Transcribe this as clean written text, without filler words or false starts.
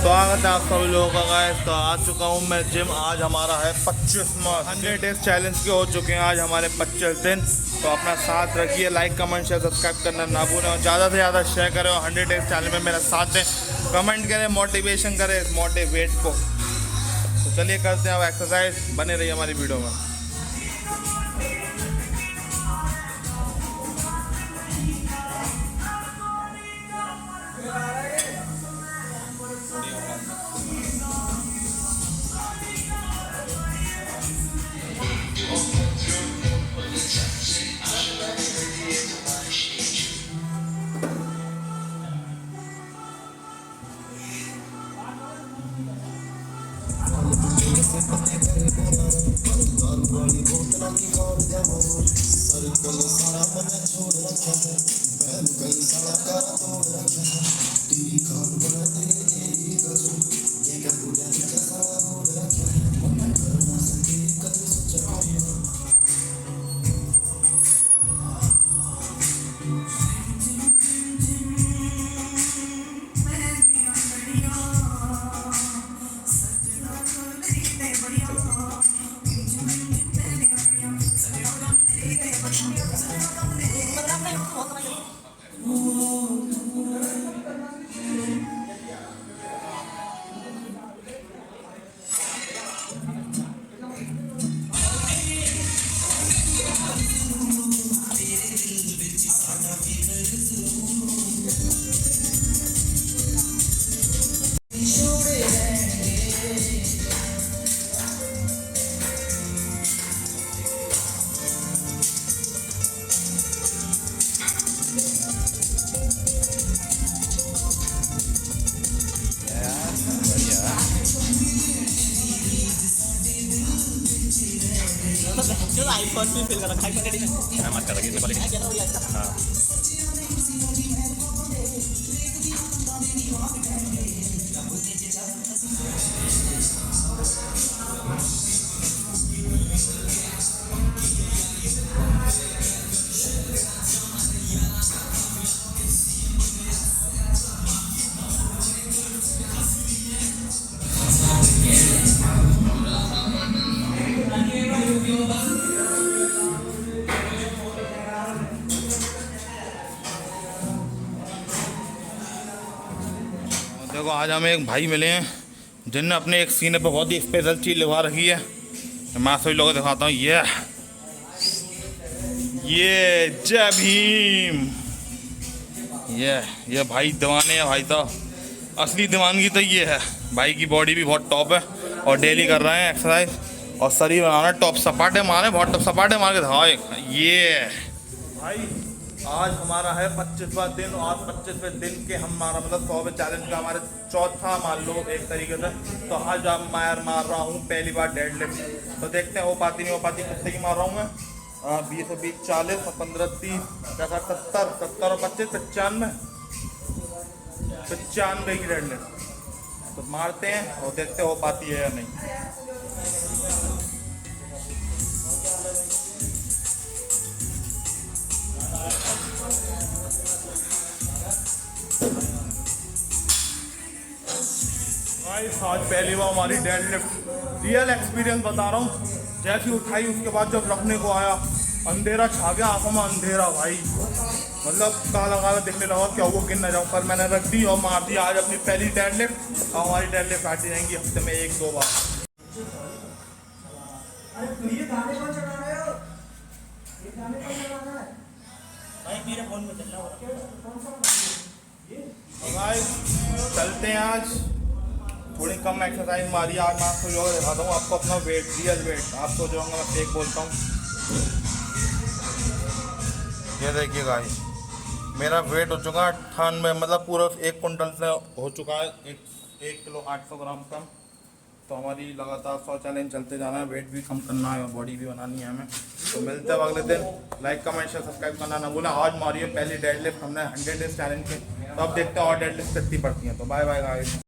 स्वागत है आप सब लोगों का गाइस। तो आ चुका हूँ मैं जिम। आज हमारा है 25वां 100 डेज चैलेंज के हो चुके हैं आज हमारे 25 दिन। तो अपना साथ रखिए, लाइक कमेंट शेयर सब्सक्राइब करना ना भूलें और ज़्यादा से ज़्यादा शेयर करें और 100 डेज चैलेंज में मेरा साथ दें, कमेंट करें, मोटिवेशन करें मोटिवेट को। तो चलिए करते हैं अब एक्सरसाइज, बने रहिए हमारी वीडियो में। आईफोन भी फिल कर रखा है पकड़ी में मत कर रखी है क्वालिटी। हां देखो आज हमें एक भाई मिले हैं जिनने अपने एक सीने पे बहुत ही स्पेशल चीज़ लिखवा रखी है। मैं सभी लोगों को दिखाता हूँ। ये जय भीम। ये भाई दीवाने हैं भाई। तो असली दीवानगी तो ये है। भाई की बॉडी भी बहुत टॉप है और डेली कर रहे हैं एक्सरसाइज और शरीर बनाना टॉप। सपाटे मारे बहुत टॉप सपाटे मार के दिखाओ एक। ये भाई आज हमारा है 25वां दिन और 25वें दिन के हमारा मतलब 100वें चैलेंज का हमारे चौथा मान लो एक तरीके से। तो आज अब मैं मार रहा हूँ पहली बार डेडलिफ्ट। तो देखते हैं हो पाती नहीं हो पाती। कितने की मार रहा हूँ मैं? 20 और 20 40 और 15 30 70 70 और 25 95 की डेडलिफ्ट। तो मारते हैं और देखते हो पाती है या नहीं। आज पहली बार हमारी डेडलिफ्ट रियल एक्सपीरियंस बता रहा हूँ। जैसी उठाई उसके बाद जब रखने को आया अंधेरा छा गया, आंखों में अंधेरा भाई। मतलब काला काला दिखने लगा क्या वो गिन न जाऊँ। पर मैंने रख दी और मार दी आज अपनी पहली डेडलिफ्ट। और हमारी डेडलिफ्ट आती रहेंगी हफ्ते में 1-2 बार। चलते हैं आज थोड़ी कम एक्सरसाइज मारी। आज मैं आपको लोग दिखाता हूँ आपको अपना वेट, रियल वेट। आपको जो मैं फेक बोलता हूँ। ये देखिए गाइस मेरा वेट हो चुका है 98, मतलब पूरा 1 कुंटल से हो चुका है। 1 किलो 800 ग्राम कम। तो हमारी लगातार 100 चैलेंज चलते जाना है। वेट भी कम करना है और बॉडी भी बनानी है हमें। तो मिलते हैं अगले दिन। लाइक कमेंट शेयर सब्सक्राइब करना ना भूलें। आज मारी है पहली डेडलिफ्ट हमने 100 डेज चैलेंज के। तो अब देखते हैं और डेडलिफ्ट कितनी पड़ती हैं। तो बाय बाय गाइस।